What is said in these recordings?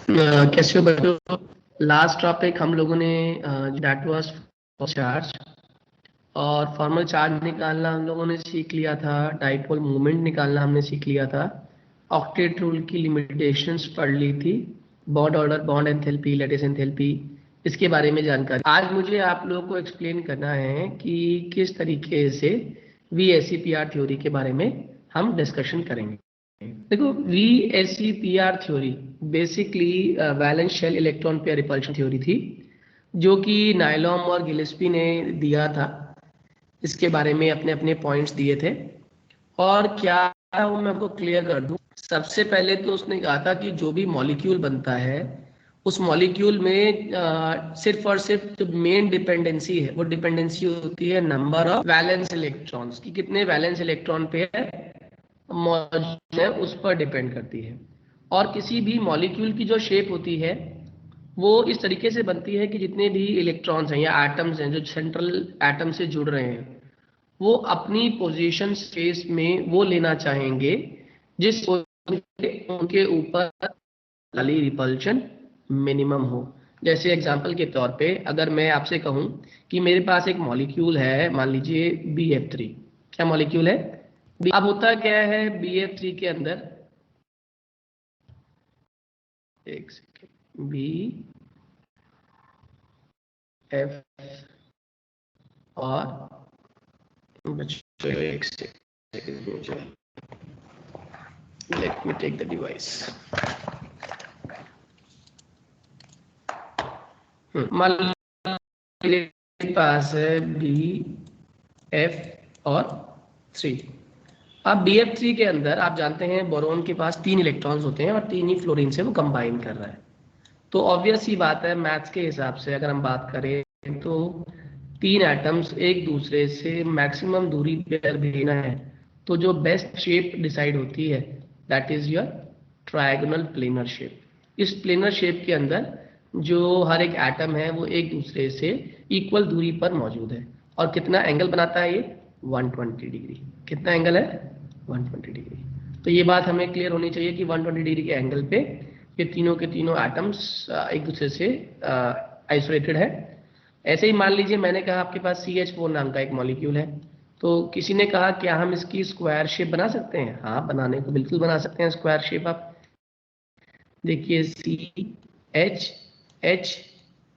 कैसे हो बच्चों। लास्ट टॉपिक हम लोगों ने दैट वाज चार्ज और फॉर्मल चार्ज निकालना हम लोगों ने सीख लिया था। डाइपोल मोमेंट निकालना हमने सीख लिया था। ऑक्टेट रूल की लिमिटेशंस पढ़ ली थी। Bond order, bond enthalpy, lattice enthalpy, इसके बारे में जानकारी आज मुझे आप लोगों को एक्सप्लेन करना है कि किस तरीके से VSEPR थ्योरी के बारे में हम डिस्कशन करेंगे। देखो, VSEPR theory basically valence shell electron pair repulsion theory थी, जो कि नायलॉम और गिलेस्पी ने दिया था। इसके बारे में अपने अपने पॉइंट्स दिए थे। और क्या वो मैं आपको क्लियर कर दूं। सबसे पहले तो उसने कहा था कि जो भी मॉलिक्यूल बनता है उस मॉलिक्यूल में सिर्फ और सिर्फ जो मेन डिपेंडेंसी है वो डिपेंडेंसी होती है नंबर ऑफ वैलेंस इलेक्ट्रॉन्स की। कितने वैलेंस इलेक्ट्रॉन पे मौजूद है उस पर डिपेंड करती है। और किसी भी मॉलिक्यूल की जो शेप होती है वो इस तरीके से बनती है कि जितने भी इलेक्ट्रॉन्स हैं या एटम्स हैं जो सेंट्रल एटम से जुड़ रहे हैं वो अपनी पोजीशन स्पेस में वो लेना चाहेंगे जिस उनके ऊपर वाली रिपल्शन मिनिमम हो। जैसे एग्जांपल के तौर पे अगर मैं आपसे कहूं कि मेरे पास एक मॉलिक्यूल है, मान लीजिए BF3। क्या मॉलिक्यूल है? अब होता क्या है BF3 के अंदर, एक सेकेंड, BF और बच्चों एक second, let me take the device. मान लीजिए मेरे पास है BF और 3। अब BF3 के अंदर आप जानते हैं बोरोन के पास 3 इलेक्ट्रॉन्स होते हैं और 3 ही फ्लोरीन से वो कंबाइन कर रहा है। तो ऑब्वियस ही बात है, मैथ्स के हिसाब से अगर हम बात करें तो 3 एटम्स एक दूसरे से मैक्सिमम दूरी पर भेजना है तो जो बेस्ट शेप डिसाइड होती है that is your trigonal planar shape. इस प्लेनर शेप के अंदर जो हर एक एटम है वो एक दूसरे से इक्वल दूरी पर मौजूद है। और कितना एंगल बनाता है ये? 120 डिग्री। कितना एंगल है? 120 डिग्री। तो ये बात हमें क्लियर होनी चाहिए कि 120 डिग्री के एंगल पे ये तीनों के तीनों एटम्स एक दूसरे से आइसोलेटेड है। ऐसे ही मान लीजिए मैंने कहा आपके पास CH4 नाम का एक मॉलिक्यूल है। तो किसी ने कहा क्या हम इसकी स्क्वायर शेप बना सकते हैं? हाँ, बनाने को बिल्कुल बना सकते हैं स्क्वायर शेप। आप देखिए CH,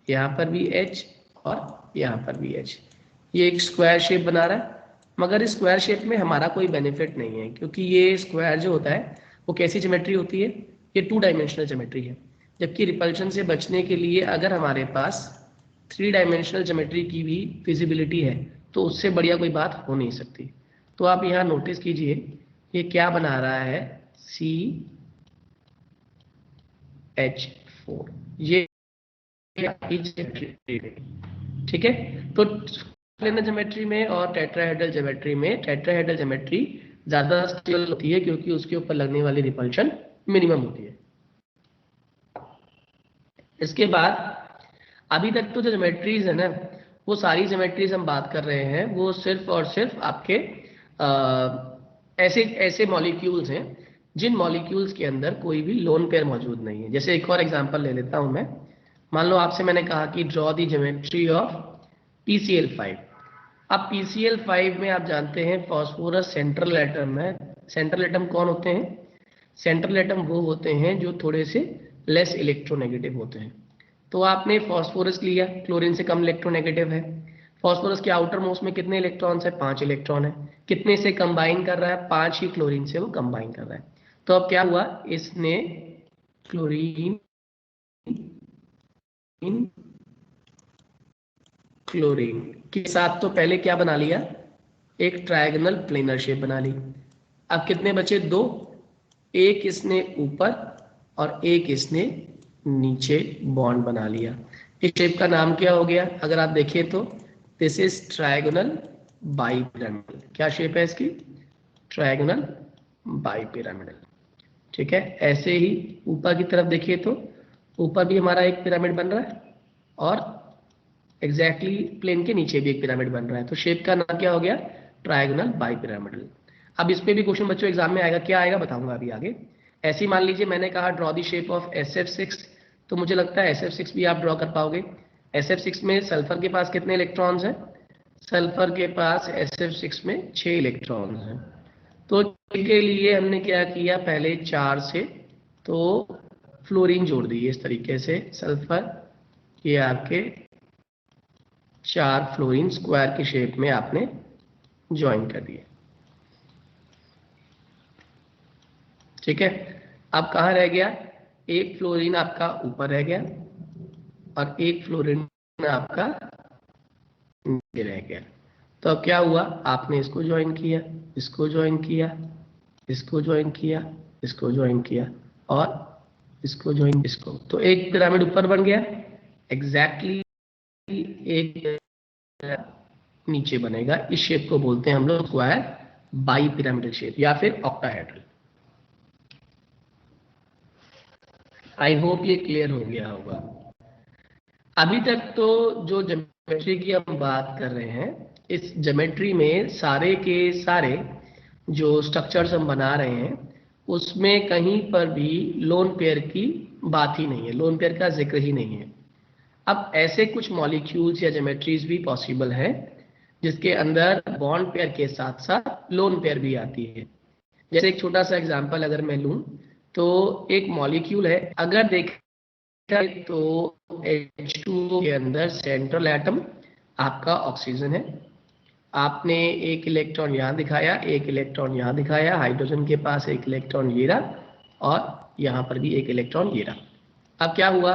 यहाँ पर भी H और यहाँ पर भी H, ये एक स्क्वायर शेप बना रहा है। मगर इस स्क्वायर शेप में हमारा कोई बेनिफिट नहीं है क्योंकि ये स्क्वायर जो होता है वो कैसी ज्योमेट्री होती है? ये 2 डायमेंशनल ज्योमेट्री है। जबकि रिपल्शन से बचने के लिए अगर हमारे पास 3 डायमेंशनल ज्योमेट्री की भी फिजिबिलिटी है तो उससे बढ़िया कोई बात हो नहीं सकती। तो आप यहाँ नोटिस कीजिए ये क्या बना रहा है, CH4। ये ठीक है। तो प्लेनर ज्योमेट्री में और टेट्राहेड्रल ज्योमेट्री में, टेट्राहेड्रल ज्योमेट्री ज्यादा स्टेबल होती है क्योंकि उसके ऊपर लगने वाली रिपल्शन मिनिमम होती है। इसके बाद अभी तक तो जो ज्योमेट्रीज है ना वो सारी ज्योमेट्रीज हम बात कर रहे हैं वो सिर्फ और सिर्फ आपके ऐसे ऐसे मॉलिक्यूल्स हैं जिन मॉलिक्यूल्स के अंदर कोई भी लोन पेयर मौजूद नहीं है। जैसे एक और एग्जांपल ले लेता हूं मैं। मान लो आपसे मैंने कहा कि draw the geometry of PCl5। अब PCl5 में आप जानते हैं फॉस्फोरस सेंट्रल एटम है। सेंट्रल एटम कौन होते हैं? सेंट्रल एटम वो होते हैं जो थोड़े से लेस इलेक्ट्रोनेगेटिव होते हैं। तो आपने फॉस्फोरस लिया, क्लोरीन से कम इलेक्ट्रोनेगेटिव है। फॉस्फोरस के आउटर मोस्ट में कितने इलेक्ट्रॉन्स है? 5 इलेक्ट्रॉन है। कितने से कंबाइन कर रहा है? 5 ही क्लोरीन से वो कंबाइन कर रहा है। तो अब क्या हुआ, इसने क्लोरीन क्लोरीन के साथ तो पहले क्या बना लिया? एक ट्रायगोनल प्लेनर शेप बना ली। अब कितने बचे? 2। एक इसने ऊपर और एक इसने नीचे बॉन्ड बना लिया। इस शेप का नाम क्या हो गया? अगर आप देखें तो दिस इज ट्रायगोनल बाइपिरामिडल। क्या शेप है इसकी? Trigonal bipyramidal. ठीक है। ऐसे ही ऊपर की तरफ देखिए तो ऊपर भी हमारा एक पिरामिड बन रहा है और एग्जैक्टली प्लेन के नीचे भी एक पिरामिड बन रहा है। तो शेप का नाम क्या हो गया? Trigonal bipyramidal. अब इस पे भी क्वेश्चन बच्चों एग्जाम में आएगा। क्या आएगा बताऊंगा अभी आगे। ऐसे ही मान लीजिए मैंने कहा draw the shape of SF6। तो मुझे लगता है SF6 भी आप ड्रॉ कर पाओगे। SF6 में सल्फर के पास कितने इलेक्ट्रॉन्स हैं? सल्फर के पास SF6 में 6 इलेक्ट्रॉन्स हैं। तो के लिए हमने क्या किया, पहले 4 से तो फ्लोरीन जोड़ दिए इस तरीके से, सल्फर ये आपके 4 फ्लोरीन स्क्वायर की शेप में आपने ज्वाइन कर दिए। ठीक है, अब कहाँ रह गया, एक फ्लोरीन आपका ऊपर रह गया और एक फ्लोरीन आपका नीचे रह गया। तो अब क्या हुआ, आपने इसको ज्वाइन किया, इसको ज्वाइन किया, इसको ज्वाइन किया, इसको ज्वाइन किया और इसको ज्वाइन, इसको, तो एक पिरामिड ऊपर बन गया। एग्जैक्टली एक नीचे बनेगा। इस शेप को बोलते हैं हम लोग स्क्वायर बाई पिरामिडल शेप या फिर ऑक्टाहेड्रल। आई होप ये क्लियर हो गया होगा। अभी तक तो जो ज्योमेट्री की हम बात कर रहे हैं, इस ज्योमेट्री में सारे के सारे जो स्ट्रक्चर्स हम बना रहे हैं उसमें कहीं पर भी लोन पेयर की बात ही नहीं है, लोन पेयर का जिक्र ही नहीं है। अब ऐसे कुछ मॉलिक्यूल्स या ज्योमेट्रीज भी पॉसिबल है जिसके अंदर बॉन्ड पेयर के साथ साथ लोन पेयर भी आती है। जैसे एक छोटा सा एग्जांपल अगर मैं लूं तो एक मॉलिक्यूल है, अगर देखा तो H2O के अंदर सेंट्रल एटम आपका ऑक्सीजन है। आपने एक इलेक्ट्रॉन यहाँ दिखाया, एक इलेक्ट्रॉन यहाँ दिखाया, हाइड्रोजन के पास एक इलेक्ट्रॉन ये रहा और यहाँ पर भी एक इलेक्ट्रॉन ये रहा। अब क्या हुआ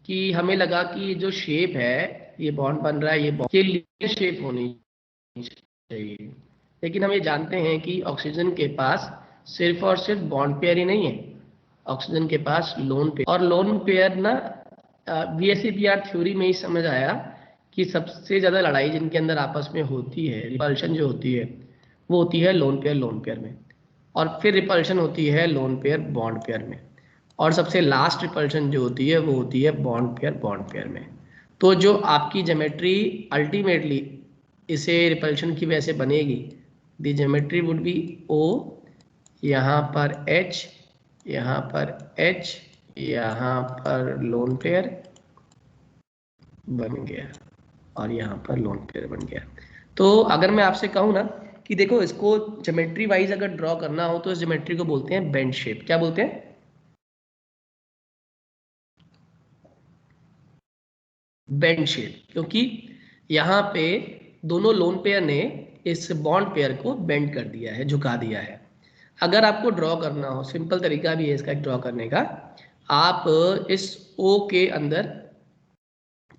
कि हमें लगा कि ये जो शेप है, ये बॉन्ड बन रहा है, ये बॉन्ड के लिए शेप होनी चाहिए, लेकिन हम ये जानते हैं कि ऑक्सीजन के पास सिर्फ और सिर्फ बॉन्ड पेयर ही नहीं है, ऑक्सीजन के पास लोन पेयर, और लोन पेयर ना VSEPR थ्योरी में ही समझ आया कि सबसे ज्यादा लड़ाई जिनके अंदर आपस में होती है, रिपल्शन जो होती है वो होती है लोन पेयर में, और फिर रिपल्शन होती है लोन पेयर बॉन्ड पेयर में, और सबसे लास्ट रिपल्शन जो होती है वो होती है बॉन्ड पेयर में। तो जो आपकी ज्योमेट्री अल्टीमेटली इसे रिपल्शन की वजह से बनेगी, the geometry would be O, यहाँ पर H, यहाँ पर H, यहाँ पर लोन पेयर बन गया और यहाँ पर लोन पेयर बन गया। तो अगर मैं आपसे कहूँ ना कि देखो इसको ज्योमेट्री वाइज अगर ड्रॉ करना हो तो इस ज्योमेट्री को बोलते हैं बेंड शेप। क्या बोलते हैं? बेंड शेप, क्योंकि यहाँ पे दोनों लोन पेयर ने इस बॉन्ड पेयर को बेंड कर दिया है, झुका दिया है। अगर आपको ड्रॉ करना हो, सिंपल तरीका भी है इसका ड्रॉ करने का, आप इस O के अंदर,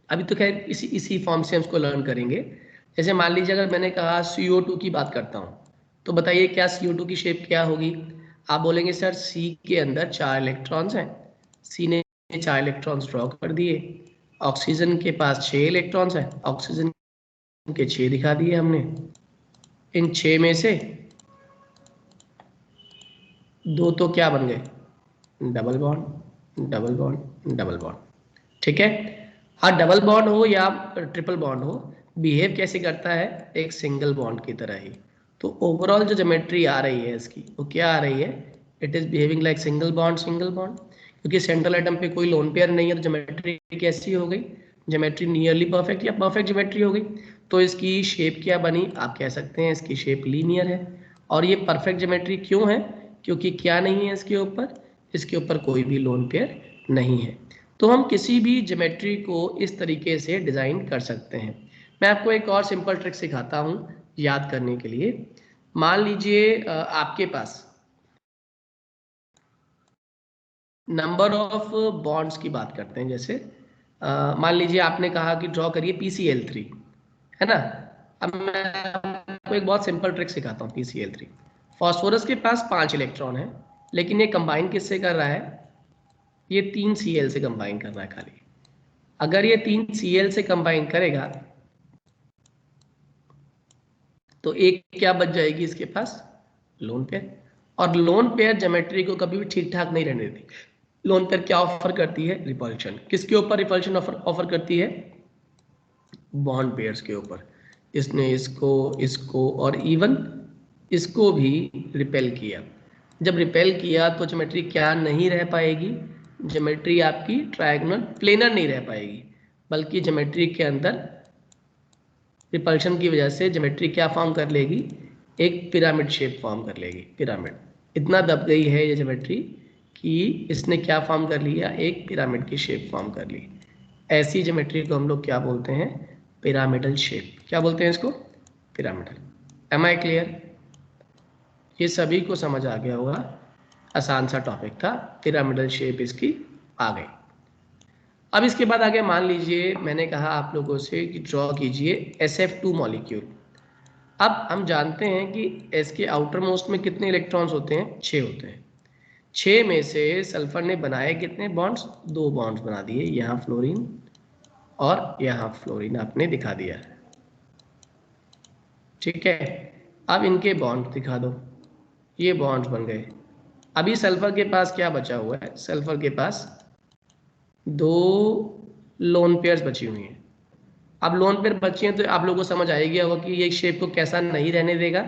अभी तो खैर इसी फॉर्म से हम इसको लर्न करेंगे। जैसे मान लीजिए अगर मैंने कहा CO2 की बात करता हूँ, तो बताइए क्या CO2 की शेप क्या होगी? आप बोलेंगे सर C के अंदर 4 इलेक्ट्रॉन्स हैं, C ने 4 इलेक्ट्रॉन्स ड्रॉ कर दिए, ऑक्सीजन के पास 6 इलेक्ट्रॉन्स हैं, ऑक्सीजन के 6 दिखा दिए हमने, इन 6 में से 2 तो क्या बन गए, double bond double bond double bond. ठीक है, हाँ डबल बॉन्ड हो या ट्रिपल बॉन्ड हो, बिहेव कैसे करता है, एक सिंगल बॉन्ड की तरह ही। तो ओवरऑल जो ज्योमेट्री आ रही है इसकी वो क्या आ रही है, it is behaving like single bond, क्योंकि सेंट्रल एटम पे कोई लोन पेयर नहीं है, तो ज्योमेट्री कैसी हो गई, ज्योमेट्री नियरली परफेक्ट या परफेक्ट ज्योमेट्री हो गई। तो इसकी शेप क्या बनी, आप कह सकते हैं इसकी शेप लीनियर है। और ये परफेक्ट ज्योमेट्री क्यों है, क्योंकि क्या नहीं है इसके ऊपर कोई भी लोन पेयर नहीं है। तो हम किसी भी ज्योमेट्री को इस तरीके से डिजाइन कर सकते हैं। मैं आपको एक और सिंपल ट्रिक सिखाता हूं याद करने के लिए। मान लीजिए आपके पास नंबर ऑफ बॉन्ड्स की बात करते हैं। जैसे मान लीजिए आपने कहा कि ड्रॉ करिए PCl3, है ना। अब मैं आपको एक बहुत सिंपल ट्रिक सिखाता हूँ। PCl3, फॉस्फोरस के पास 5 इलेक्ट्रॉन है, लेकिन ये कंबाइन किससे कर रहा है, ये 3 Cl से कंबाइन कर रहा है खाली। अगर ये 3 Cl से कंबाइन करेगा तो एक क्या बच जाएगी इसके पास, लोन पेयर। और लोन पेयर ज्योमेट्री को कभी भी ठीक ठाक नहीं रहने देती। लोन पेयर क्या ऑफर करती है, रिपल्शन। किसके ऊपर रिपल्शन ऑफर करती है, बॉन्ड पेयर्स के ऊपर। इसने इसको और इवन इसको भी रिपेल किया। जब रिपेल किया तो ज्योमेट्री क्या नहीं रह पाएगी, ज्योमेट्री आपकी ट्रायंगुलर प्लेनर नहीं रह पाएगी, बल्कि ज्योमेट्री के अंदर रिपल्शन की वजह से ज्योमेट्री क्या फॉर्म कर लेगी, एक पिरामिड शेप फॉर्म कर लेगी। पिरामिड इतना दब गई है ये ज्योमेट्री कि इसने क्या फॉर्म कर लिया, एक पिरामिड की शेप फॉर्म कर ली। ऐसी ज्योमेट्री को हम लोग क्या बोलते हैं, पिरामिडल शेप। क्या बोलते हैं इसको, पिरामिडल। M I clear? ये सभी को समझ आ गया होगा, आसान सा टॉपिक था, पिरामिडल शेप इसकी आ गई। अब इसके बाद आगे मान लीजिए मैंने कहा आप लोगों से कि ड्रॉ कीजिए SF2 मॉलिक्यूल। अब हम जानते हैं कि एस के आउटर मोस्ट में कितने इलेक्ट्रॉन्स होते हैं, 6 होते हैं। 6 में से सल्फर ने बनाए कितने बॉन्ड्स, 2 बॉन्ड्स बना दिए, यहाँ फ्लोरीन और यहाँ फ्लोरीन आपने दिखा दिया है, ठीक है। अब इनके बॉन्ड दिखा दो, ये बॉन्ड्स बन गए। अभी सल्फर के पास क्या बचा हुआ है, सल्फर के पास 2 लोन पेयर्स बची हुई हैं। अब लोन पेयर बची हैं तो आप लोगों को समझ आएगी होगा कि ये शेप को कैसा नहीं रहने देगा,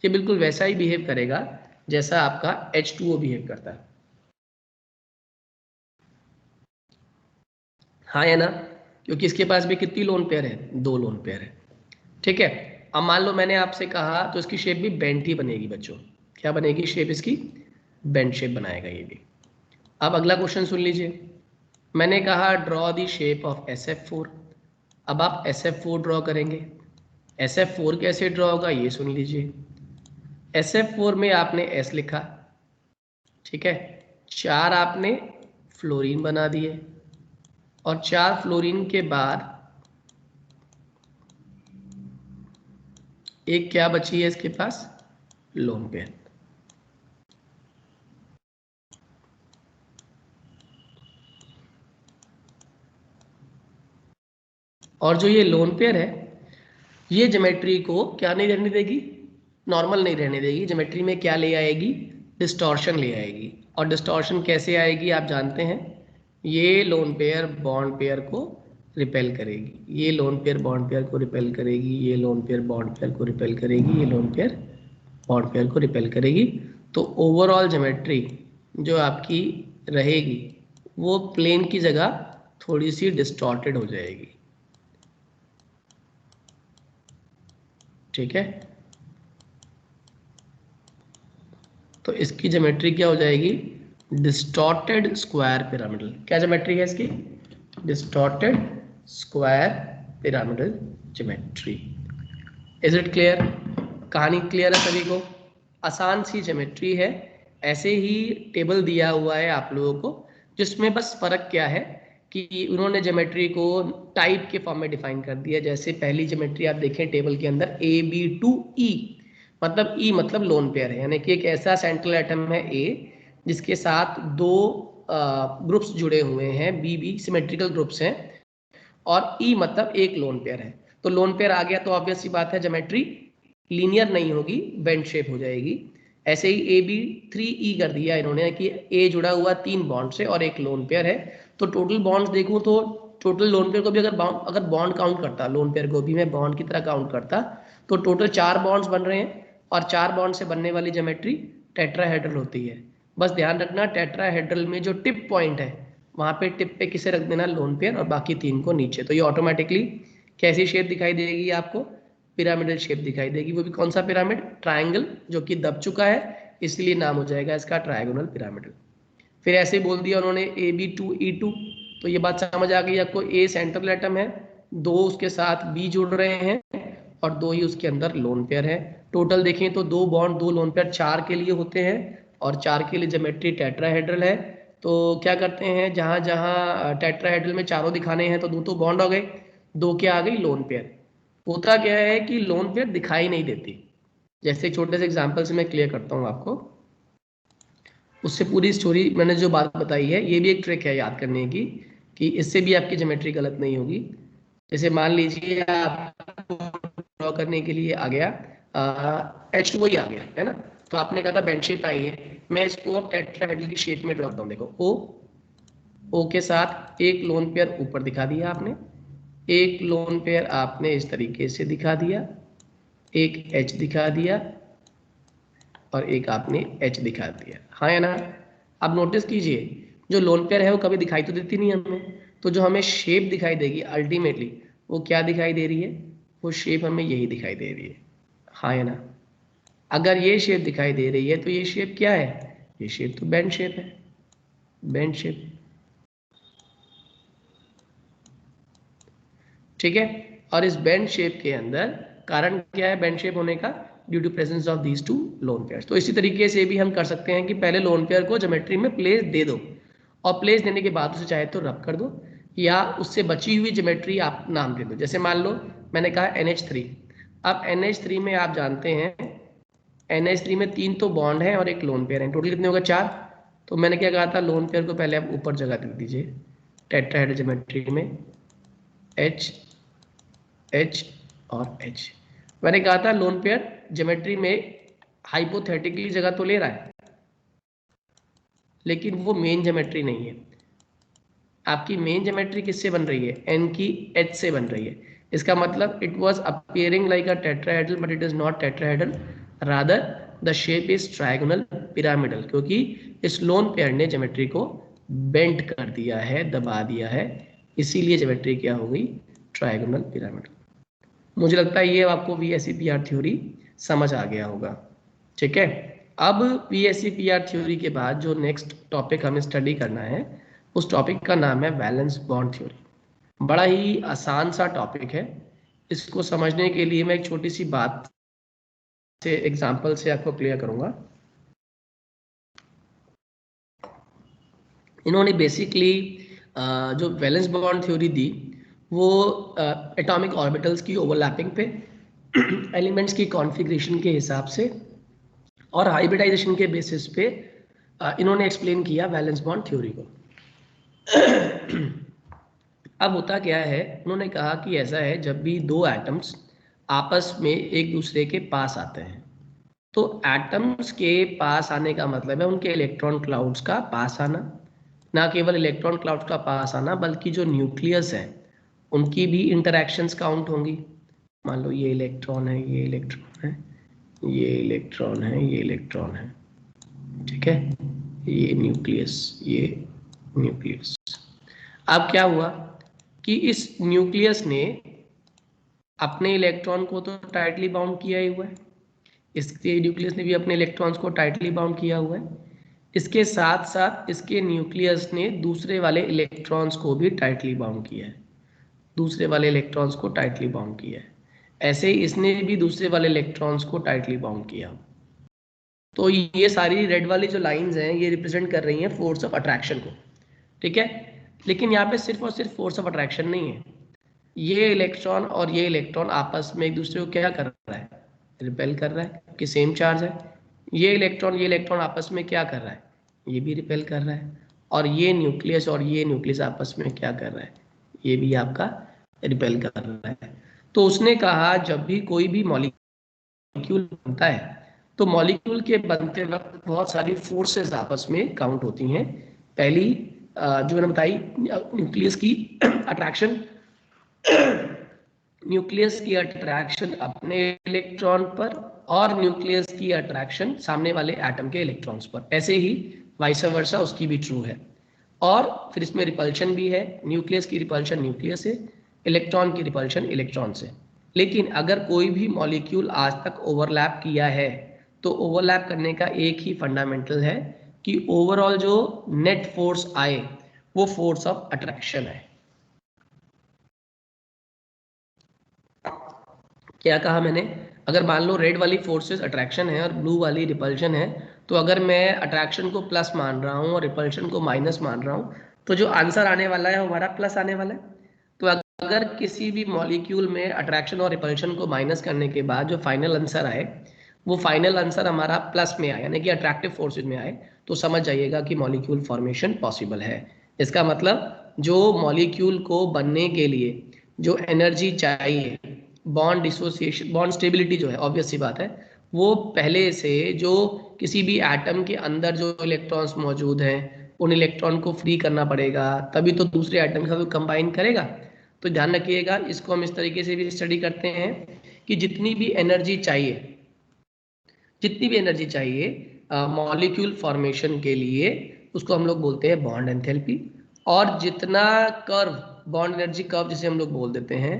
ये बिल्कुल वैसा ही बिहेव करेगा जैसा आपका H2O बिहेव करता है, हाँ या ना, क्योंकि इसके पास भी कितनी लोन पेयर है, 2 लोन पेयर है, ठीक है। अब मान लो मैंने आपसे कहा तो इसकी शेप भी बेंट ही बनेगी बच्चों, क्या बनेगी शेप इसकी, बेंट शेप बनाएगा ये भी। अब अगला क्वेश्चन सुन लीजिए, मैंने कहा draw the shape of SF4। अब आप SF4 ड्रॉ करेंगे, SF4 कैसे ड्रॉ होगा ये सुन लीजिए। SF4 में आपने S लिखा, ठीक है, 4 आपने फ्लोरीन बना दिए, और 4 फ्लोरीन के बाद एक क्या बची है इसके पास, लोन पेयर। और जो ये लोन पेयर है ये ज्योमेट्री को क्या नहीं रहने देगी, नॉर्मल नहीं रहने देगी, ज्योमेट्री में क्या ले आएगी, डिस्टॉर्शन ले आएगी। और डिस्टॉर्शन कैसे आएगी आप जानते हैं, ये लोन पेयर बॉन्ड पेयर को रिपेल करेगी, ये लोन पेयर बॉन्ड पेयर को रिपेल करेगी, ये लोन पेयर बॉन्ड पेयर को रिपेल करेगी, ये लोन पेयर बॉन्ड पेयर को रिपेल करेगी। तो ओवरऑल ज्योमेट्री जो आपकी रहेगी वो प्लेन की जगह थोड़ी सी डिस्टॉर्टेड हो जाएगी, ठीक है। तो इसकी ज्योमेट्री क्या हो जाएगी, डिस्टॉर्टेड स्क्वायर पिरामिडल। क्या ज्योमेट्री है इसकी, distorted square pyramidal geometry. Is it clear, कहानी क्लियर है सभी को, आसान सी ज्योमेट्री है। ऐसे ही टेबल दिया हुआ है आप लोगों को, जिसमें बस फर्क क्या है कि उन्होंने ज्योमेट्री को टाइप के फॉर्म में डिफाइन कर दिया। जैसे पहली ज्योमेट्री आप देखें टेबल के अंदर AB2E, मतलब E मतलब लोन पेयर है, यानी कि एक ऐसा सेंट्रल एटम है A जिसके साथ 2 ग्रुप्स जुड़े हुए हैं, B सिमेट्रिकल ग्रुप्स हैं, और E मतलब एक लोन पेयर है। तो लोन पेयर आ गया तो ऑब्वियस सी बात है ज्योमेट्री लीनियर नहीं होगी, बेंड शेप हो जाएगी। ऐसे ही AB3E कर दिया इन्होंने कि A जुड़ा हुआ 3 बॉन्ड से और एक लोन पेयर है। तो टोटल बॉन्ड्स देखूं तो टोटल लोन पेयर को भी अगर बॉन्ड काउंट करता, लोन पेयर को भी मैं बॉन्ड की तरह काउंट करता, तो टोटल 4 बॉन्ड्स बन रहे हैं, और 4 बॉन्ड से बनने वाली ज्योमेट्री टेट्राहेड्रल होती है। बस ध्यान रखना टेट्राहेड्रल में जो टिप पॉइंट है वहां पे टिप पे किसे रख देना, लोन पेयर, और बाकी 3 को नीचे। तो ये ऑटोमेटिकली कैसी शेप दिखाई देगी आपको, पिरामिडल शेप दिखाई देगी। वो भी कौन सा पिरामिड, ट्रायंगल, जो कि दब चुका है, इसलिए नाम हो जाएगा इसका ट्रायगोनल पिरामिडल। फिर ऐसे बोल दिया उन्होंने AB2E2, तो ये बात समझ आ गई आपको, A सेंट्रल एटम है, 2 उसके साथ B जुड़ रहे हैं, और 2 ही उसके अंदर लोन पेयर है। टोटल देखें तो 2 बॉन्ड 2 लोन पेयर 4 के लिए होते हैं, और 4 के लिए ज्योमेट्री टेट्राहेड्रल है। तो क्या करते हैं, जहां जहां टेट्राहेड्रल में चारों दिखाने हैं तो 2 तो बॉन्ड हो गए, 2 क्या आ गई, लोन पेयर। होता क्या है कि लोन पेयर दिखाई नहीं देती। जैसे छोटे से एग्जांपल से मैं क्लियर करता हूं आपको, उससे पूरी स्टोरी मैंने जो बात बताई है, ये भी एक ट्रिक है याद करने की, कि इससे भी आपकी ज्योमेट्री गलत नहीं होगी। जैसे मान लीजिए आप ड्रॉ करने के लिए आ गया H2O ही आ गया है ना, तो आपने कहा था बेंड शेप आई है, मैं इसको अब टेट्राहेड्रल की शेप में ड्रॉ करता हूँ। देखो O के साथ एक लोन पेयर ऊपर दिखा दिया आपने, एक लोन पेयर आपने इस तरीके से दिखा दिया, एक H दिखा दिया, और एक आपने H दिखा दिया, हाँ या ना। अब नोटिस कीजिए जो लोन पेयर है वो कभी दिखाई तो देती नहीं हमें, तो जो हमें शेप दिखाई देगी अल्टीमेटली वो क्या दिखाई दे रही है, वो शेप हमें यही दिखाई दे रही है, हाँ है ना। अगर ये शेप दिखाई दे रही है तो ये शेप क्या है, ये शेप तो बेंड शेप है, बेंड शेप, ठीक है। और इस बेंड शेप के अंदर कारण क्या है बेंड शेप होने का, due to presence of these two lone pairs. तो इसी तरीके से भी हम कर सकते हैं कि पहले लोन पेयर को ज्योमेट्री में प्लेस दे दो और प्लेस देने के बाद उसे चाहे तो रब कर दो या उससे बची हुई ज्योमेट्री आप नाम दे दो। जैसे मान लो मैंने कहा NH3, अब NH3 में आप जानते हैं NH3 में 3 तो बॉन्ड है और एक लोन पेयर है, टोटल कितने होगा 4। तो मैंने क्या कहा था लोन पेयर को पहले आप ऊपर जगह दे दीजिए टेट्राहेड्रल ज्योमेट्री में H H और H। मैंने कहा था लोन पेयर ज्योमेट्री में हाइपोथेटिकली जगह तो ले रहा है लेकिन वो मेन ज्योमेट्री नहीं है। आपकी मेन ज्योमेट्री किससे बन रही है, N की H से बन रही है। इसका मतलब it was appearing like a tetrahedral but it is not tetrahedral, rather the shape is trigonal pyramidal, क्योंकि इस लोन पेयर ने ज्योमेट्री को बेंड कर दिया है, दबा दिया है, इसीलिए ज्योमेट्री क्या हो गई, ट्रायगोनल पिरामिडल। मुझे लगता है ये आपको VSEPR थ्योरी समझ आ गया होगा, ठीक है। अब VSEPR थ्योरी के बाद जो नेक्स्ट टॉपिक हमें स्टडी करना है उस टॉपिक का नाम है वैलेंस बॉन्ड थ्योरी। बड़ा ही आसान सा टॉपिक है, इसको समझने के लिए मैं एक छोटी सी बात से एग्जांपल से आपको क्लियर करूंगा। इन्होंने बेसिकली जो वैलेंस बॉन्ड थ्योरी दी वो एटॉमिक ऑर्बिटल्स की ओवरलैपिंग पे एलिमेंट्स की कॉन्फ़िगरेशन के हिसाब से और हाइब्रिडाइजेशन के बेसिस पे इन्होंने एक्सप्लेन किया वैलेंस बॉन्ड थ्योरी को। अब होता क्या है, उन्होंने कहा कि ऐसा है जब भी दो एटम्स आपस में एक दूसरे के पास आते हैं तो एटम्स के पास आने का मतलब है उनके इलेक्ट्रॉन क्लाउड्स का पास आना, ना केवल इलेक्ट्रॉन क्लाउड्स का पास आना बल्कि जो न्यूक्लियस है उनकी भी इंटरैक्शंस काउंट होंगी। मान लो ये इलेक्ट्रॉन है, ये इलेक्ट्रॉन है, ये इलेक्ट्रॉन है, ये इलेक्ट्रॉन है, ठीक है, ये न्यूक्लियस, ये न्यूक्लियस। अब क्या हुआ कि इस न्यूक्लियस ने अपने इलेक्ट्रॉन को तो टाइटली बाउंड किया ही हुआ है, इसके न्यूक्लियस ने भी अपने इलेक्ट्रॉन्स को टाइटली बाउंड किया हुआ है, इसके साथ साथ इसके न्यूक्लियस ने दूसरे वाले इलेक्ट्रॉन्स को भी टाइटली बाउंड किया है, दूसरे वाले इलेक्ट्रॉन्स को टाइटली बाउंड किया है, ऐसे ही इसने भी दूसरे वाले इलेक्ट्रॉन्स को टाइटली बाउंड किया। तो ये सारी रेड वाली जो लाइंस हैं ये रिप्रेजेंट कर रही हैं फोर्स ऑफ अट्रैक्शन को, ठीक है। लेकिन यहाँ पे सिर्फ और सिर्फ फोर्स ऑफ अट्रैक्शन नहीं है, ये इलेक्ट्रॉन और ये इलेक्ट्रॉन आपस में एक दूसरे को क्या कर रहा है, रिपेल कर रहा है, कि सेम चार्ज है। ये इलेक्ट्रॉन आपस में क्या कर रहा है, ये भी रिपेल कर रहा है। और ये न्यूक्लियस आपस में क्या कर रहा है, ये भी आपका रिपेल कर रहा है। तो उसने कहा जब भी कोई भी मॉलिक्यूल बनता है तो मॉलिक्यूल के बनते वक्त बहुत सारी फोर्सेस आपस में काउंट होती हैं। पहली जो मैंने बताई न्यूक्लियस की अट्रैक्शन, न्यूक्लियस की अट्रैक्शन अपने इलेक्ट्रॉन पर और न्यूक्लियस की अट्रैक्शन सामने वाले एटम के इलेक्ट्रॉन्स पर, ऐसे ही वाइस वर्सा उसकी भी ट्रू है। और फिर इसमें रिपल्शन भी है, न्यूक्लियस की रिपल्शन न्यूक्लियस से, इलेक्ट्रॉन की रिपल्शन इलेक्ट्रॉन से। लेकिन अगर कोई भी मॉलिक्यूल आज तक ओवरलैप किया है तो ओवरलैप करने का एक ही फंडामेंटल है कि ओवरऑल जो नेट फोर्स आए वो फोर्स ऑफ अट्रैक्शन है। क्या कहा मैंने, अगर मान लो रेड वाली फोर्सेस अट्रैक्शन है और ब्लू वाली रिपल्शन है, तो अगर मैं अट्रैक्शन को प्लस मान रहा हूँ और रिपल्शन को माइनस मान रहा हूँ तो जो आंसर आने वाला है हमारा प्लस आने वाला है। तो अगर किसी भी मॉलिक्यूल में अट्रैक्शन और रिपल्शन को माइनस करने के बाद जो फाइनल आंसर आए वो फाइनल आंसर हमारा प्लस में आए, यानी कि अट्रैक्टिव फोर्सेज में आए, तो समझ जाइएगा कि मॉलिक्यूल फॉर्मेशन पॉसिबल है। इसका मतलब जो मॉलिक्यूल को बनने के लिए जो एनर्जी चाहिए, बॉन्ड डिसोसिएशन, बॉन्ड स्टेबिलिटी जो है, ऑब्वियस सी बात है, वो पहले से जो किसी भी एटम के अंदर जो इलेक्ट्रॉन्स मौजूद हैं उन इलेक्ट्रॉन को फ्री करना पड़ेगा, तभी तो दूसरे एटम के साथ कंबाइन करेगा। तो ध्यान रखिएगा, इसको हम इस तरीके से भी स्टडी करते हैं कि जितनी भी एनर्जी चाहिए मॉलिक्यूल फॉर्मेशन के लिए, उसको हम लोग बोलते हैं बॉन्ड एंथैल्पी। और जितना कर्व, बॉन्ड एनर्जी कर्व जिसे हम लोग बोल देते हैं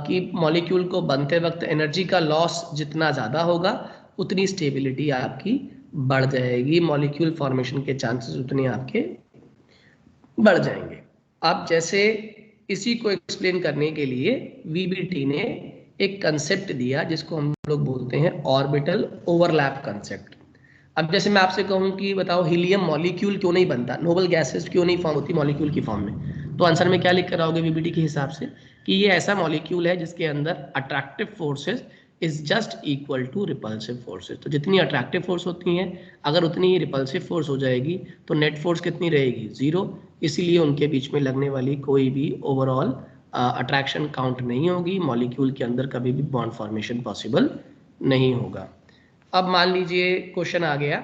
कि मॉलिक्यूल को बनते वक्त एनर्जी का लॉस जितना ज़्यादा होगा उतनी स्टेबिलिटी आपकी बढ़ जाएगी, मॉलिक्यूल फॉर्मेशन के चांसेस उतने आपके बढ़ जाएंगे। अब जैसे इसी को एक्सप्लेन करने के लिए वीबीटी ने एक कंसेप्ट दिया जिसको हम लोग बोलते हैं ऑर्बिटल ओवरलैप कंसेप्ट। अब जैसे मैं आपसे कहूं कि बताओ हीलियम मॉलिक्यूल क्यों नहीं बनता, नोबल गैसेस क्यों नहीं फॉर्म होती मॉलिक्यूल की फॉर्म में, तो आंसर में क्या लिख कर आओगे वीबीटी के हिसाब से कि ये ऐसा मॉलिक्यूल है जिसके अंदर attractive forces is just equal to repulsive forces. तो जितनी अट्रैक्टिव फोर्स होती हैं अगर उतनी ही रिपल्सिव फोर्स हो जाएगी तो नेट फोर्स कितनी रहेगी, जीरो। इसीलिए उनके बीच में लगने वाली कोई भी ओवरऑल अट्रैक्शन काउंट नहीं होगी, मॉलिक्यूल के अंदर कभी भी बॉन्ड फॉर्मेशन पॉसिबल नहीं होगा। अब मान लीजिए क्वेश्चन आ गया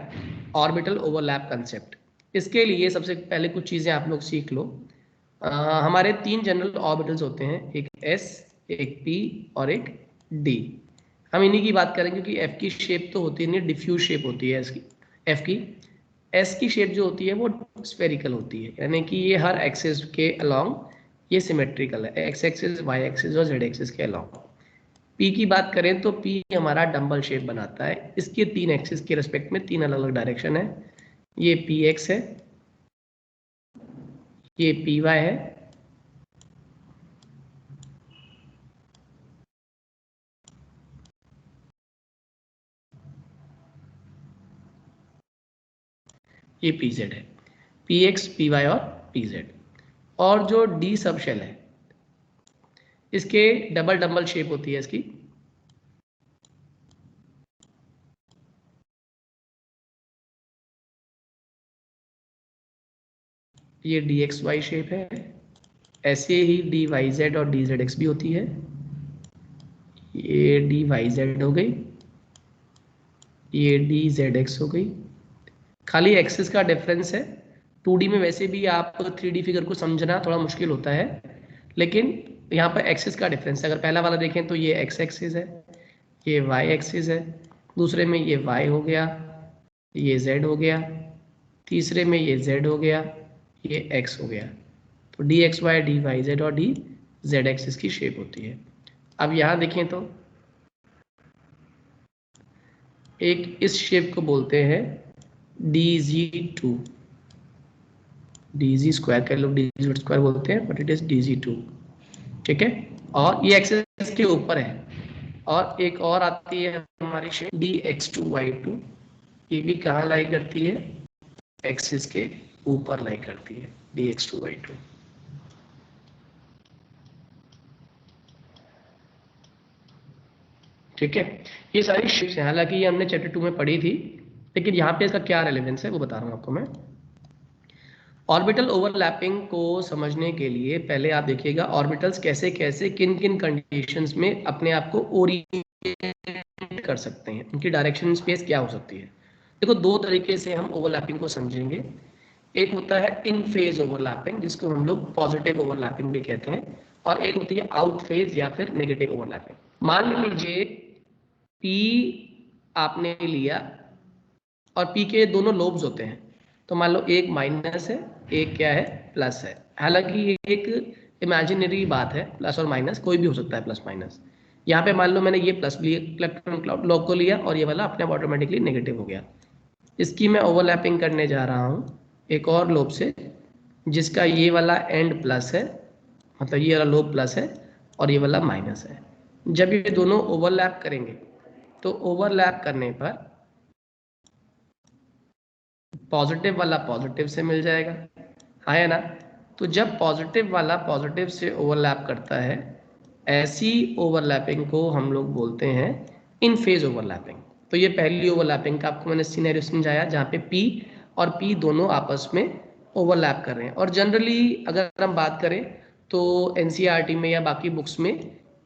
ऑर्बिटल ओवरलैप कंसेप्ट। इसके लिए सबसे पहले कुछ चीज़ें आप लोग सीख लो। हमारे 3 जनरल ऑर्बिटल्स होते हैं, एक एस, एक पी और एक डी। हम इन्हीं की बात करेंगे क्योंकि एफ की शेप तो होती नहीं, डिफ्यूज शेप होती है इसकी एफ की। एस की शेप जो होती है वो स्फेरिकल होती है, यानी कि ये हर एक्सिस के अलोंग ये सिमेट्रिकल है, एक्स एक्सिस, वाई एक्सिस और जेड एक्सिस के अलोंग। पी की बात करें तो पी हमारा डंबल शेप बनाता है, इसके 3 एक्सिस के रिस्पेक्ट में 3 अलग अलग डायरेक्शन है। ये पी एक्स है, ये पी वाई है, ये पी जेड है, पी एक्स, पी वाई और पी जेड। और जो डी सब शेल है इसके डबल डंबल शेप होती है इसकी, ये डी एक्स वाई शेप है। ऐसे ही डी वाई जेड और डी जेड एक्स भी होती है, ये डी वाई जेड हो गई, ये डी जेड एक्स हो गई। खाली एक्सिस का डिफरेंस है, 2D में वैसे भी आप 3D फिगर को समझना थोड़ा मुश्किल होता है, लेकिन यहाँ पर एक्सिस का डिफरेंस है। अगर पहला वाला देखें तो ये एक्स एक्सिस है, ये वाई एक्सिस है, दूसरे में ये वाई हो गया, ये जेड हो गया, तीसरे में ये जेड हो गया, ये एक्स हो गया। तो D X Y, D Y Z और डी जेड एक्सिस की शेप होती है। अब यहाँ देखें तो एक इस शेप को बोलते हैं DG2, DG स्क्वायर कह लो, DG स्क्वायर बोलते हैं बट इट इज DG2, ठीक है। और ये एक्सिस के ऊपर है। और एक और आती है हमारी शेप DX2Y2, ये भी कहाँ लाई करती है, एक्सिस के ऊपर लाई करती है DX2Y2। ठीक है, ये सारी शेप्स हैं, हालांकि ये हमने चैप्टर 2 में पढ़ी थी, लेकिन यहाँ पे इसका क्या रेलेवेंस है वो बता रहा हूँ आपको मैं। ऑर्बिटल ओवरलैपिंग को समझने के लिए पहले आप देखिएगा ऑर्बिटल्स कैसे कैसे किन किन कंडीशंस में अपने आप को ओरिएंट कर सकते हैं, उनकी डायरेक्शन स्पेस क्या हो सकती है। देखो 2 तरीके से हम ओवरलैपिंग को समझेंगे। एक होता है इन फेज ओवरलैपिंग जिसको हम लोग पॉजिटिव ओवरलैपिंग भी कहते हैं, और एक होती है आउट फेज या फिर नेगेटिव ओवरलैपिंग। मान लीजिए पी आपने लिया और पी के दोनों लोब्स होते हैं, तो मान लो एक माइनस है एक क्या है प्लस है। हालांकि ये एक इमेजिनरी बात है, प्लस और माइनस कोई भी हो सकता है, प्लस माइनस। यहाँ पे मान लो मैंने ये प्लस इलेक्ट्रॉन लोब को लिया और ये वाला अपने आप ऑटोमेटिकली नेगेटिव हो गया। इसकी मैं ओवरलैपिंग करने जा रहा हूँ एक और लोब से जिसका ये वाला एंड प्लस है, मतलब ये वाला लोब प्लस है और ये वाला माइनस है। जब ये दोनों ओवरलैप करेंगे तो ओवरलैप करने पर पॉजिटिव वाला पॉजिटिव से मिल जाएगा, हाँ है ना। तो जब पॉजिटिव वाला पॉजिटिव से ओवरलैप करता है, ऐसी ओवरलैपिंग को हम लोग बोलते हैं इन फेज ओवरलैपिंग। तो ये पहली ओवरलैपिंग का आपको मैंने सिनेरियो समझाया जहाँ पे P और P दोनों आपस में ओवरलैप कर रहे हैं। और जनरली अगर हम बात करें तो NCERT में या बाकी बुक्स में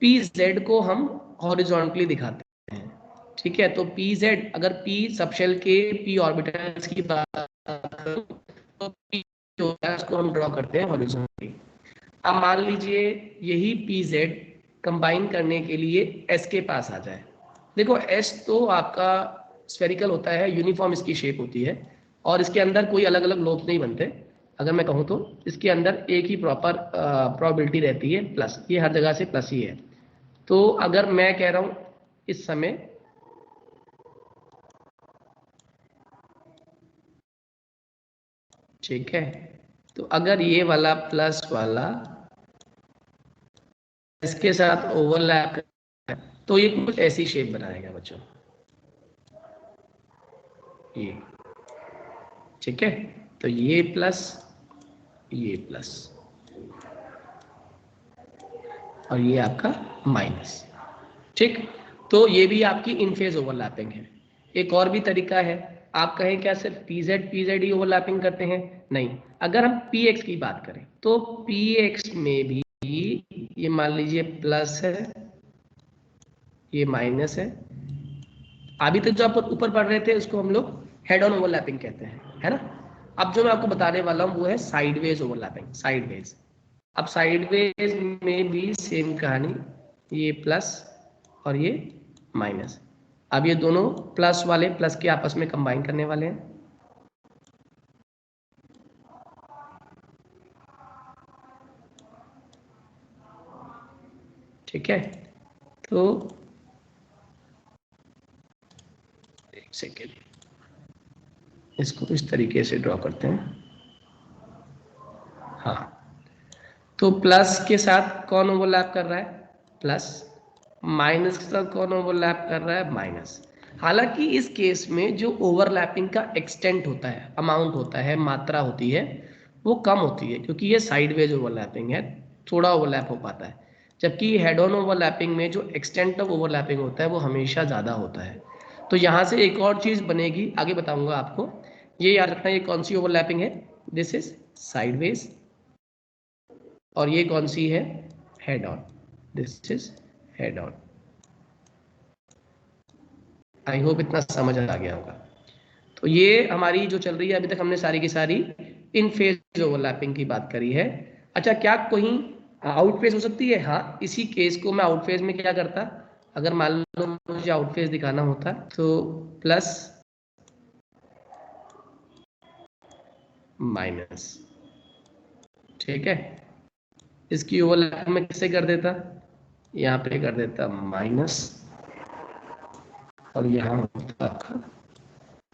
PZ को हम हॉरिजॉन्टली दिखाते हैं, ठीक है। तो PZ अगर P सबशेल के P ऑर्बिटल्स की बात करूं तो P जो है उसको हम ड्रॉ करते हैं हॉरिजॉन्टली। अब मान लीजिए यही PZ कंबाइन करने के लिए S के पास आ जाए। देखो S तो आपका स्फेरिकल होता है, यूनिफॉर्म इसकी शेप होती है, और इसके अंदर कोई अलग अलग लोब्स नहीं बनते। अगर मैं कहूँ तो इसके अंदर एक ही प्रॉपर प्रोबेबिलिटी रहती है, प्लस, ये हर जगह से प्लस ही है। तो अगर मैं कह रहा हूँ इस समय, ठीक है, तो अगर ये वाला प्लस वाला इसके साथ ओवरलैप है तो ये कुछ ऐसी शेप बनाएगा बच्चों, ये, ठीक है। तो ये प्लस, ये प्लस, और ये आपका माइनस, ठीक। तो ये भी आपकी इन फेज ओवरलैपिंग है। एक और भी तरीका है, आप कहें क्या सिर्फ पीजेड पीजेड ही ओवरलैपिंग करते हैं? नहीं, अगर हम पी एक्स की बात करें तो पी एक्स में भी ये मान लीजिए प्लस है, ये माइनस है। अभी तक जो आप ऊपर पढ़ रहे थे उसको हम लोग हेड ऑन ओवरलैपिंग कहते हैं, है ना। अब जो मैं आपको बताने वाला हूँ वो है साइडवेज ओवरलैपिंग, साइडवेज। अब साइडवेज में भी सेम कहानी, ये प्लस और ये माइनस। अब ये दोनों प्लस वाले प्लस के आपस में कंबाइन करने वाले हैं, ठीक है। तो एक सेकेंड, इसको इस तरीके से ड्रॉ करते हैं। हाँ, तो प्लस के साथ कौन ओवरलैप कर रहा है? प्लस। माइनस के साथ कौन ओवरलैप कर रहा है? माइनस। हालांकि इस केस में जो ओवरलैपिंग का एक्सटेंट होता है, अमाउंट होता है, मात्रा होती है, वो कम होती है क्योंकि ये साइडवेज ओवरलैपिंग है, थोड़ा ओवरलैप हो पाता है। जबकि हेड ऑन ओवरलैपिंग में जो एक्सटेंट ऑफ ओवरलैपिंग होता है वो हमेशा ज़्यादा होता है। तो यहाँ से एक और चीज़ बनेगी, आगे बताऊंगा आपको। ये याद रखना, ये कौन सी ओवरलैपिंग है? This is sideways. और ये कौन सी है? Head on. This is head on. I hope इतना समझ आ गया होगा। तो ये हमारी जो चल रही है अभी तक, हमने सारी की सारी इन फेज ओवरलैपिंग की बात करी है। अच्छा, क्या कहीं आउट फेज हो सकती है? हाँ, इसी केस को मैं आउट फेज में क्या करता, अगर मान लो मुझे आउट फेज दिखाना होता तो प्लस माइनस, ठीक है। इसकी ओवरलैप में कैसे कर देता? यहाँ पे कर देता माइनस, और यहाँ होता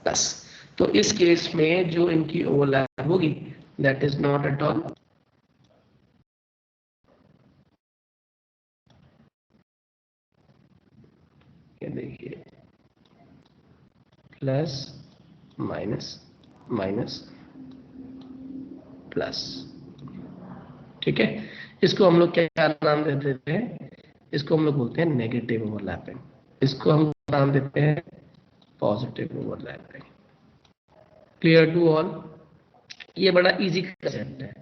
प्लस। तो इस केस में जो इनकी ओवरलैप होगी that is not at all देखिए, प्लस माइनस माइनस प्लस, ठीक है। इसको हम लोग क्या नाम दे देते हैं? इसको हम लोग बोलते हैं नेगेटिव ओवरलैपिंग। इसको हम नाम देते हैं positive overlapping. Clear to all? ये बड़ा इजी कंसेप्ट है।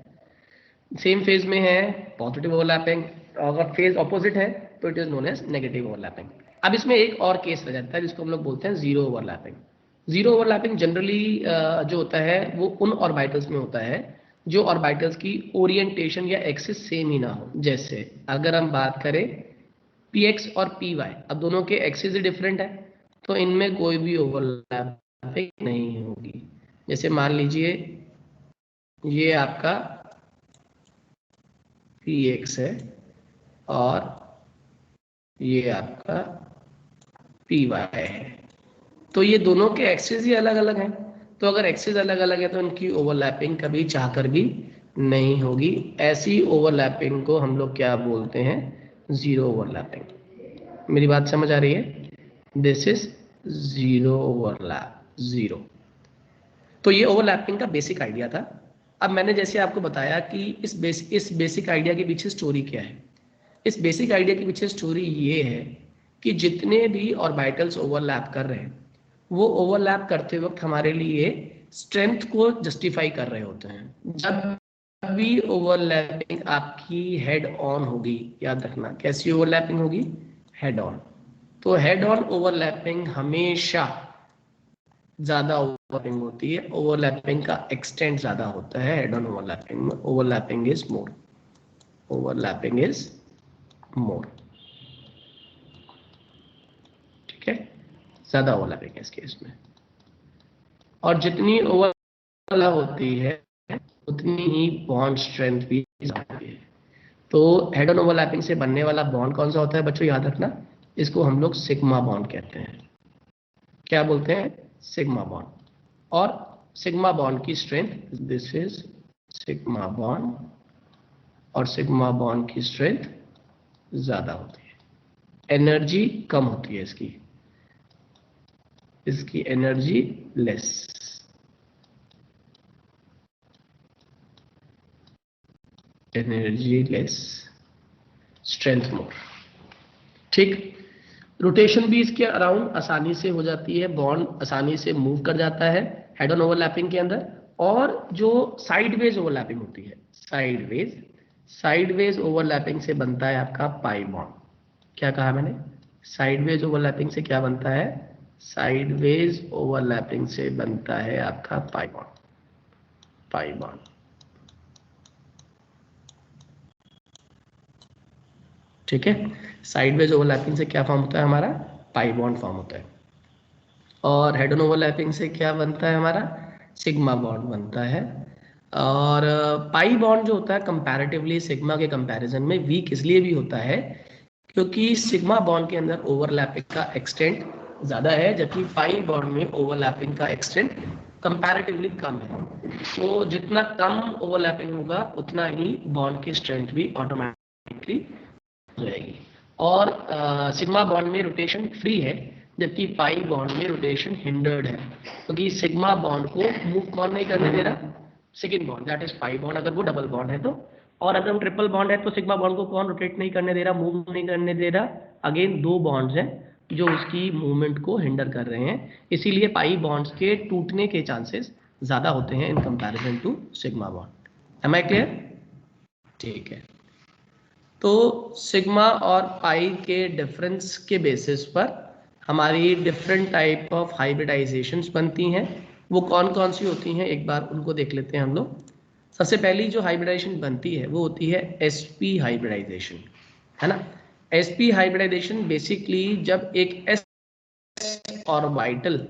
सेम फेज में है, पॉजिटिव ओवरलैपिंग। अगर फेज ऑपोजिट है तो it is known as negative overlapping. अब इसमें एक और केस रह जाता है जिसको हम लोग बोलते हैं zero overlapping. Zero overlapping generally जो होता है वो उन ऑर्बिटल्स में होता है जो ऑर्बिटल्स की ओरिएंटेशन या एक्सिस सेम ही ना हो। जैसे अगर हम बात करें पी एक्स और पी वाई, अब दोनों के एक्सिस ही डिफरेंट है तो इनमें कोई भी ओवरलैपिंग नहीं होगी। जैसे मान लीजिए ये आपका पी एक्स है और ये आपका पी वाई है, तो ये दोनों के एक्सिस ही अलग अलग हैं। तो अगर एक्सिस अलग अलग है तो इनकी ओवरलैपिंग कभी चाहकर भी नहीं होगी। ऐसी ओवरलैपिंग को हम लोग क्या बोलते हैं? Zero overlapping. मेरी बात समझ आ रही है? This is zero overlap, zero. तो ये ओवरलैपिंग का बेसिक आइडिया था। अब मैंने जैसे आपको बताया कि इस बेसिक आइडिया के पीछे स्टोरी क्या है। इस बेसिक आइडिया के पीछे स्टोरी ये है कि जितने भी ऑर्बिटल्स ओवरलैप कर रहे हैं वो ओवरलैप करते वक्त हमारे लिए स्ट्रेंथ को जस्टिफाई कर रहे होते हैं। जब भी ओवरलैपिंग आपकी हेड ऑन होगी, याद रखना कैसी ओवरलैपिंग होगी? Head on. तो हेड ऑन ओवरलैपिंग हमेशा ज्यादा ओवरलैपिंग होती है, ओवरलैपिंग का एक्सटेंट ज्यादा होता है हेड ऑन ओवरलैपिंग में। Overlapping is more, overlapping is more, ठीक है, ज्यादा ओवरलैपिंग है इस केस में। और जितनी ओवर वाला होती है उतनी ही बॉन्ड स्ट्रेंथ भी ज्यादा होती है। तो हेड ऑन ओवरलैपिंग से बनने वाला बॉन्ड कौन सा होता है बच्चों, याद रखना, इसको हम लोग सिग्मा बॉन्ड कहते हैं। क्या बोलते हैं? Sigma bond. और सिग्मा बॉन्ड की strength, this is sigma bond, और सिग्मा बॉन्ड की स्ट्रेंथ ज्यादा होती है, एनर्जी कम होती है इसकी, इसकी energy less, energy less, strength more. ठीक। रोटेशन भी इसके अराउंड आसानी से हो जाती है, बॉन्ड आसानी से मूव कर जाता है हेड ऑन ओवरलैपिंग के अंदर। और जो साइडवेज ओवरलैपिंग होती है, साइडवेज ओवरलैपिंग से बनता है आपका पाई बॉन्ड। क्या कहा मैंने? साइडवेज ओवरलैपिंग से क्या बनता है? साइडवेज ओवरलैपिंग से बनता है आपका पाई बॉन्ड, पाई बॉन्ड। ठीक है, साइडवेज ओवरलैपिंग से क्या फॉर्म होता है हमारा? पाई बॉन्ड फॉर्म होता है। और हेड ऑन ओवरलैपिंग से क्या बनता है हमारा? सिग्मा बॉन्ड बनता है। और पाई बॉन्ड जो होता है कंपैरेटिवली सिग्मा के कंपैरिजन में वीक इसलिए भी होता है क्योंकि सिग्मा बॉन्ड के अंदर ओवरलैपिंग का एक्सटेंट ज़्यादा है, जबकि पाई बॉन्ड में ओवरलैपिंग का एक्सटेंट कंपैरेटिवली कम है। तो जितना कम ओवरलैपिंग होगा उतना ही बॉन्ड की स्ट्रेंथ भी ऑटोमेटिकली हो जाएगी। और सिग्मा बॉन्ड में रोटेशन फ्री है, जबकि पाई बॉन्ड में रोटेशन हिंडर्ड है, क्योंकि सिग्मा बॉन्ड को मूव कौन नहीं करने दे रहा? Second bond, that is pi bond, अगर वो डबल बॉन्ड है तो। और अगर वो ट्रिपल बॉन्ड है तो सिग्मा बॉन्ड को कौन रोटेट नहीं करने दे रहा, मूव नहीं करने दे रहा? अगेन दो बॉन्ड्स हैं जो उसकी मूवमेंट को हिंडर कर रहे हैं, इसीलिए पाई बॉन्ड्स के टूटने के चांसेस ज्यादा होते हैं in comparison to sigma bond. Am I clear? ठीक है। तो सिग्मा और पाई के डिफरेंस के बेसिस पर हमारी डिफरेंट टाइप ऑफ हाइब्रिडाइजेशंस बनती हैं। वो कौन कौन सी होती हैं एक बार उनको देख लेते हैं हम लोग। सबसे पहली जो हाइब्रिडाइजेशन बनती है वो होती है एसपी हाइब्रिडाइजेशन, है ना। एसपी हाइब्रिडाइजेशन बेसिकली जब एक एस ऑर्बिटल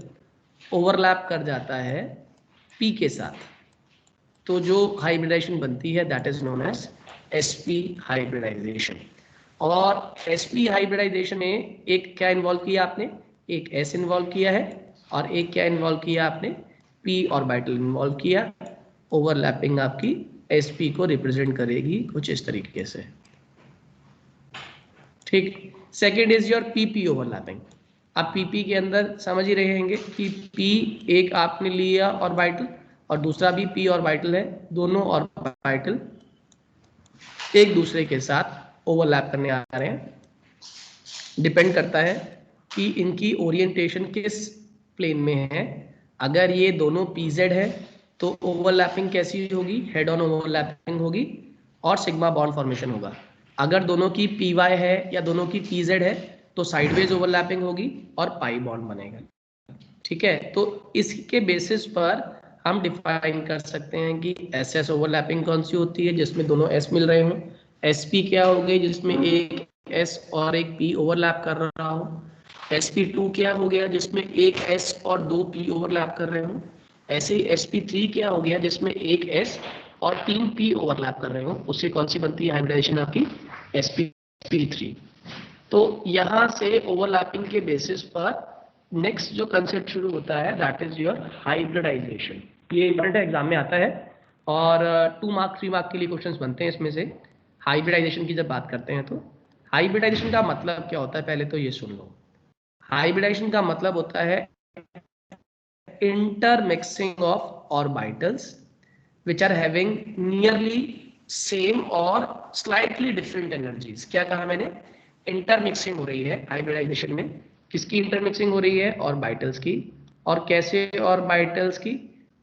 ओवरलैप कर जाता है पी के साथ, तो जो हाइब्रिडाइजेशन बनती है that is known as SP hybridisation. और एसपी हाइब्रिडाइजेशन में एक क्या इन्वॉल्व किया आपने? एक एस इन्वॉल्व किया है, और एक क्या इन्वॉल्व किया आपने? पी ऑर्बिटल इन्वॉल्व किया। ओवरलैपिंग आपकी एसपी को रिप्रेजेंट करेगी कुछ इस तरीके से। ठीक। Second is your PP overlapping. आप पीपी के अंदर समझ ही रहे होंगे कि पी एक आपने लिया ऑर्बिटल और दूसरा भी पी ऑर्बिटल है, दोनों ऑर्बिटल एक दूसरे के साथ ओवरलैप करने आ रहे हैं। डिपेंड करता है कि इनकी ओरिएंटेशन किस प्लेन में है। अगर ये दोनों पीजेड है तो ओवरलैपिंग कैसी होगी? हेड ऑन ओवरलैपिंग होगी और सिग्मा बॉन्ड फॉर्मेशन होगा। अगर दोनों की पी वाई है या दोनों की पीजेड है तो साइडवेज ओवरलैपिंग होगी और पाई बॉन्ड बनेगा। ठीक है, तो इसके बेसिस पर हम डिफाइन कर सकते हैं कि एस एस ओवरलैपिंग कौन सी होती है जिसमें दोनों एस मिल रहे हों। एस पी क्या हो गई जिसमें एक एस और एक पी ओवरलैप कर रहा हो। एस पी टू क्या हो गया जिसमें एक एस और दो पी ओवरलैप कर रहे हो। ऐसे ही एस पी थ्री क्या हो गया जिसमें एक एस और तीन पी ओवरलैप कर रहे हो। उससे कौन सी बनती है हाइब्रिडाइजेशन आपकी? S P three. तो यहाँ से ओवरलैपिंग के बेसिस पर नेक्स्ट जो कंसेप्ट शुरू होता है दैट इज योर हाइब्रिडाइजेशन। ये इंपॉर्टेंट एग्जाम में आता है और 2 मार्क 3 मार्क के लिए क्वेश्चंस बनते हैं इसमें से। हाइब्रिडाइजेशन की जब बात करते हैं तो हाइब्रिडाइजेशन का मतलब क्या होता है पहले तो ये सुन लो। हाइब्रिडाइजेशन का मतलब होता है intermixing of orbitals which are having nearly same or slightly different energies। क्या कहा मैंने? इंटरमिक्सिंग हो रही है हाइब्रिडाइजेशन में। किसकी इंटरमिक्सिंग हो रही है? ऑर्बिटल्स की। और कैसे ऑर्बिटल्स की?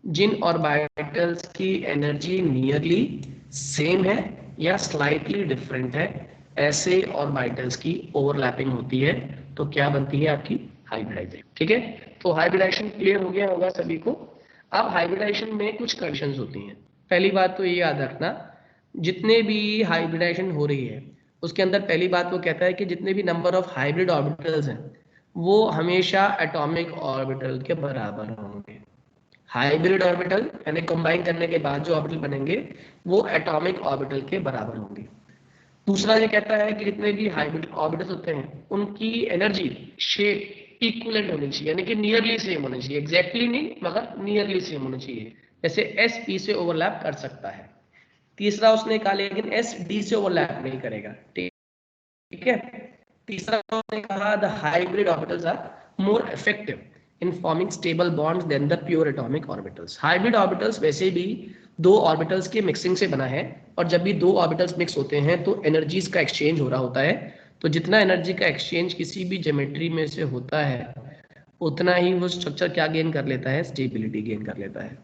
जिन ऑर्बिटल्स की एनर्जी नियरली सेम है या स्लाइटली डिफरेंट है, ऐसे ऑर्बिटल्स की ओवरलैपिंग होती है तो क्या बनती है आपकी? हाइब्रिडाइजेशन। ठीक है, तो हाइब्रिडाइजेशन क्लियर हो गया होगा सभी को। अब हाइब्रिडाइजेशन में कुछ कंडीशंस होती हैं। पहली बात तो ये याद रखना, जितने भी हाइब्रिडाइजेशन हो रही है उसके अंदर पहली बात वो कहता है कि जितने भी नंबर ऑफ हाइब्रिड ऑर्बिटल्स हैं वो हमेशा एटॉमिक ऑर्बिटल के बराबर होंगे। हाइब्रिड ऑर्बिटल यानी कंबाइन करने के बाद जो ऑर्बिटल बनेंगे वो एटॉमिक ऑर्बिटल के बराबर होंगे। दूसरा ये कहता है कि जितने भी हाइब्रिड ऑर्बिटल्स होते हैं उनकी एनर्जी शेप इक्विवेलेंट होनी चाहिए, यानी कि नियरली सेम होनी चाहिए, एग्जैक्टली नहीं मगर नियरली सेम होनी चाहिए, जैसे एस पी से ओवरलैप कर सकता है। तीसरा उसने कहा लेकिन एस डी से ओवरलैप नहीं करेगा, ठीक है। तीसरा उसने कहा the hybrid orbitals are more effective in forming stable bonds than the pure atomic orbitals. Hybrid orbitals वैसे भी दो ऑर्बिटल्स के मिक्सिंग से बना है, और जब भी दो ऑर्बिटल्स मिक्स होते हैं तो एनर्जीज का एक्सचेंज हो रहा होता है, तो जितना एनर्जी का एक्सचेंज किसी भी ज्योमेट्री में से होता है उतना ही वो स्ट्रक्चर क्या गेन कर लेता है, स्टेबिलिटी गेन कर लेता है।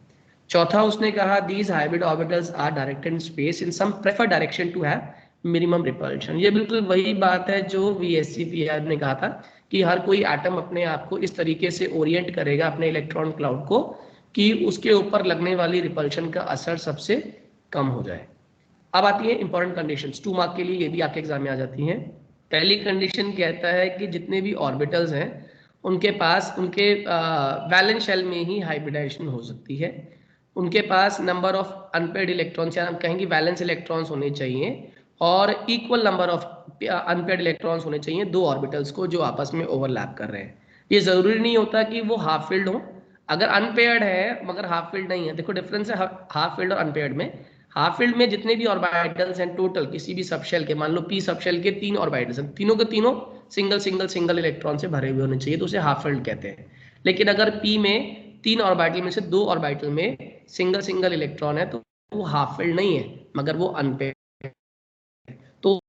चौथा उसने कहा these hybrid orbitals are directed in space in some preferred direction to have minimum repulsion. ये बिल्कुल वही बात है जो VSCPR ने कहा था कि हर कोई एटम अपने आप को इस तरीके से ओरिएंट करेगा अपने इलेक्ट्रॉन क्लाउड को कि उसके ऊपर लगने वाली रिपल्शन का असर सबसे कम हो जाए। अब आती है इंपॉर्टेंट कंडीशंस 2 मार्क के लिए, ये भी आपके एग्जाम में आ जाती हैं। पहली कंडीशन कहता है कि जितने भी ऑर्बिटल्स हैं उनके पास उनके वैलेंस शेल में ही हाइब्रिडाइजेशन हो सकती है। उनके पास नंबर ऑफ अनपेयर्ड इलेक्ट्रॉन्स या हम कहेंगे वैलेंस इलेक्ट्रॉन्स होने चाहिए, और equal number of unpaired electrons होने चाहिए दो ऑर्बिटल्स को जो आपस में ओवरलैप कर रहे हैं। ये जरूरी नहीं होता कि वो हाफ फील्ड हो, अगर अनपेयर्ड है मगर हाफ फील्ड नहीं है, देखो डिफरेंस है हाफ फील्ड और अनपेयर्ड में। हाफ फील्ड में जितने भी ऑर्बिटल्स हैं टोटल किसी भी सबशेल के, मान लो पी सबशेल के 3 ऑर्बिटल्स हैं, तीनों के तीनों सिंगल सिंगल सिंगल इलेक्ट्रॉन से भरे हुए होने चाहिए, तो उसे हाफ फील्ड कहते हैं। लेकिन अगर पी में 3 ऑर्बिटल में से 2 ऑर्बिटल में सिंगल सिंगल इलेक्ट्रॉन है तो वो हाफ फील्ड नहीं है मगर वो अनपेयर्ड, तो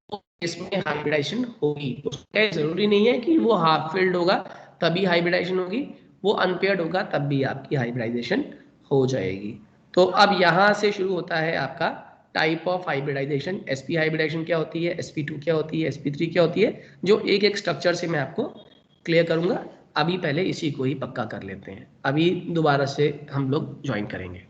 इसमें हाइब्रिडाइजेशन होगी। तो जरूरी नहीं है कि वो हाफ फील्ड होगा तभी हाइब्रिडाइजेशन होगी, वो अनपेयर्ड होगा तब भी आपकी हाइब्रिडाइजेशन हो जाएगी। तो अब यहां से शुरू होता है आपका type of hybridisation. sp hybridisation क्या होती है, sp2 क्या होती है, sp3 क्या होती है, जो एक एक स्ट्रक्चर से मैं आपको क्लियर करूंगा। अभी पहले इसी को ही पक्का कर लेते हैं, अभी दोबारा से हम लोग ज्वाइन करेंगे।